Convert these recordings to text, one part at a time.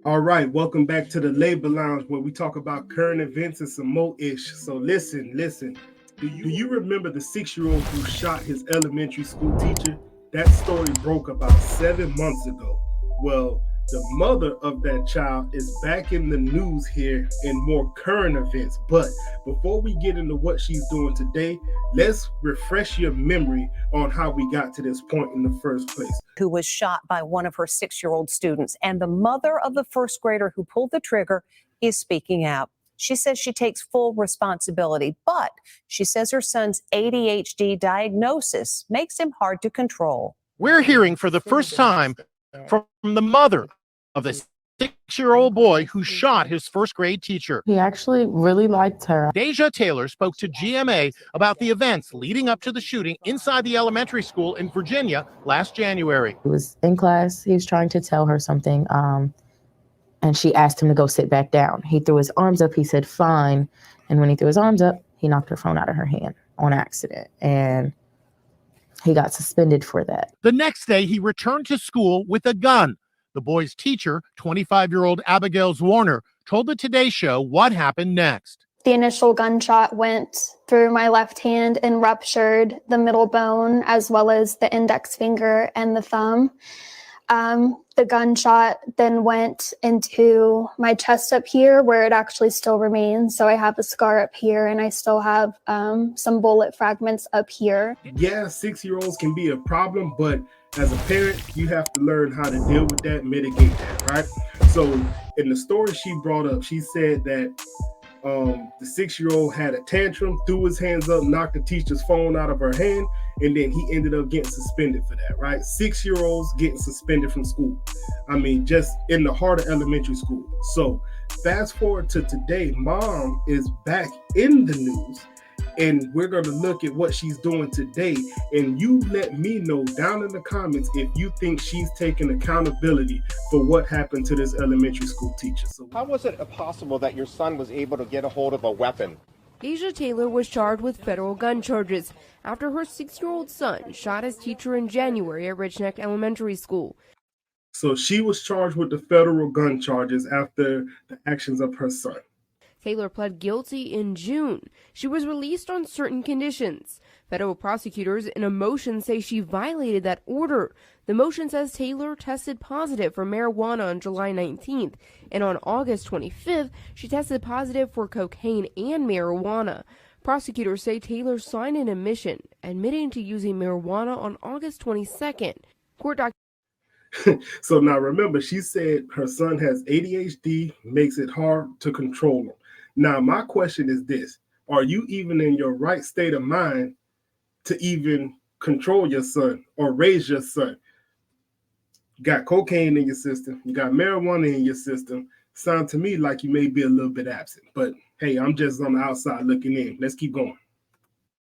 All right, welcome back to the Labor Lounge where we talk about current events and some more ish. So listen. Do you remember the 6-year-old who shot his elementary school teacher? That story broke about 7 months ago. Well, the mother of that child is back in the news here in more current events. But before we get into what she's doing today, let's refresh your memory on how we got to this point in the first place. Who was shot by one of her 6-year-old students. And the mother of the first grader who pulled the trigger is speaking out. She says she takes full responsibility, but she says her son's ADHD diagnosis makes him hard to control. We're hearing for the first time from the mother of the 6-year-old boy who shot his first grade teacher. He actually really liked her. Deja Taylor spoke to GMA about the events leading up to the shooting inside the elementary school in Virginia last January. He was in class. He was trying to tell her something, and she asked him to go sit back down. He threw his arms up. He said, fine. And when he threw his arms up, he knocked her phone out of her hand on accident. And he got suspended for that. The next day, he returned to school with a gun. The boy's teacher, 25-year-old Abigail Warner, told the Today Show what happened next. The initial gunshot went through my left hand and ruptured the middle bone as well as the index finger and the thumb. The gunshot then went into my chest up here where it actually still remains. So I have a scar up here and I still have some bullet fragments up here. Yeah, 6-year-olds can be a problem, but as a parent, you have to learn how to deal with that, mitigate that, right? So in the story she brought up, she said that the 6-year-old had a tantrum, threw his hands up, knocked the teacher's phone out of her hand, and then he ended up getting suspended for that, right? 6-year-olds getting suspended from school. I mean, just in the heart of elementary school. So fast forward to today, mom is back in the news, and we're going to look at what she's doing today. And you let me know down in the comments if you think she's taking accountability for what happened to this elementary school teacher. So how was it possible that your son was able to get a hold of a weapon? Deja Taylor was charged with federal gun charges after her 6-year-old son shot his teacher in January at Ridgeneck Elementary School. So she was charged with the federal gun charges after the actions of her son. Taylor pled guilty in June. She was released on certain conditions. Federal prosecutors in a motion say she violated that order. The motion says Taylor tested positive for marijuana on July 19th, and on August 25th, she tested positive for cocaine and marijuana. Prosecutors say Taylor signed an admission admitting to using marijuana on August 22nd. Court So now remember, she said her son has ADHD, makes it hard to control him. Now, my question is this: are you even in your right state of mind to even control your son or raise your son? You got cocaine in your system, you got marijuana in your system. Sound to me like you may be a little bit absent, but hey, I'm just on the outside looking in. Let's keep going.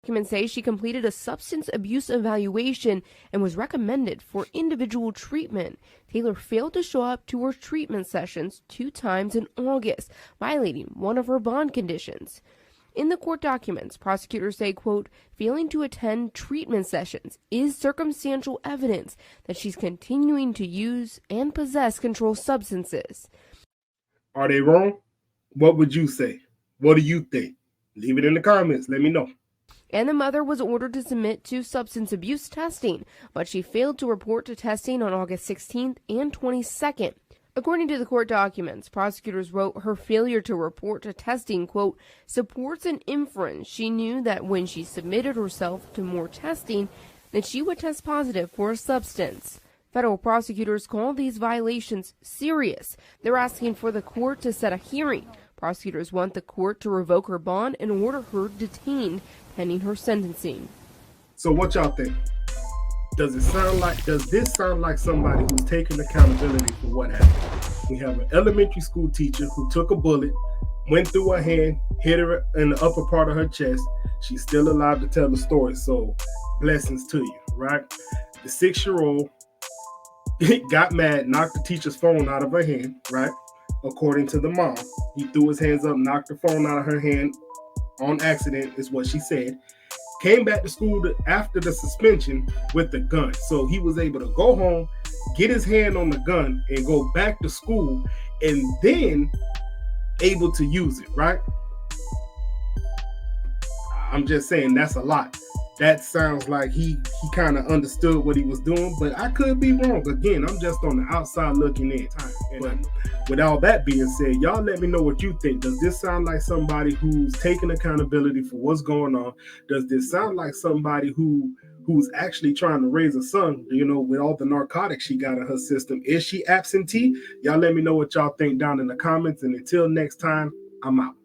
Documents say she completed a substance abuse evaluation and was recommended for individual treatment. Taylor failed to show up to her treatment sessions 2 times in August, violating one of her bond conditions. In the court documents, prosecutors say, quote, failing to attend treatment sessions is circumstantial evidence that she's continuing to use and possess controlled substances. Are they wrong? What would you say? What do you think? Leave it in the comments. Let me know. And the mother was ordered to submit to substance abuse testing, but she failed to report to testing on August 16th and 22nd. According to the court documents, prosecutors wrote her failure to report to testing, quote, supports an inference she knew that when she submitted herself to more testing, that she would test positive for a substance. Federal prosecutors call these violations serious. They're asking for the court to set a hearing. Prosecutors want the court to revoke her bond and order her detained pending her sentencing. So what y'all think? Does this sound like somebody who's taking accountability for what happened? We have an elementary school teacher who took a bullet, went through her hand, hit her in the upper part of her chest. She's still alive to tell the story, so blessings to you, right? The 6-year-old got mad, knocked the teacher's phone out of her hand, right? According to the mom, he threw his hands up, knocked the phone out of her hand on accident, is what she said. Came back to school after the suspension with the gun. So he was able to go home, get his hand on the gun and go back to school and then able to use it, right? I'm just saying that's a lot. That sounds like he kind of understood what he was doing, but I could be wrong. Again, I'm just on the outside looking in. But with all that being said, y'all let me know what you think. Does this sound like somebody who's taking accountability for what's going on? Does this sound like somebody who's actually trying to raise a son, with all the narcotics she got in her system? Is she absentee? Y'all let me know what y'all think down in the comments. And until next time, I'm out.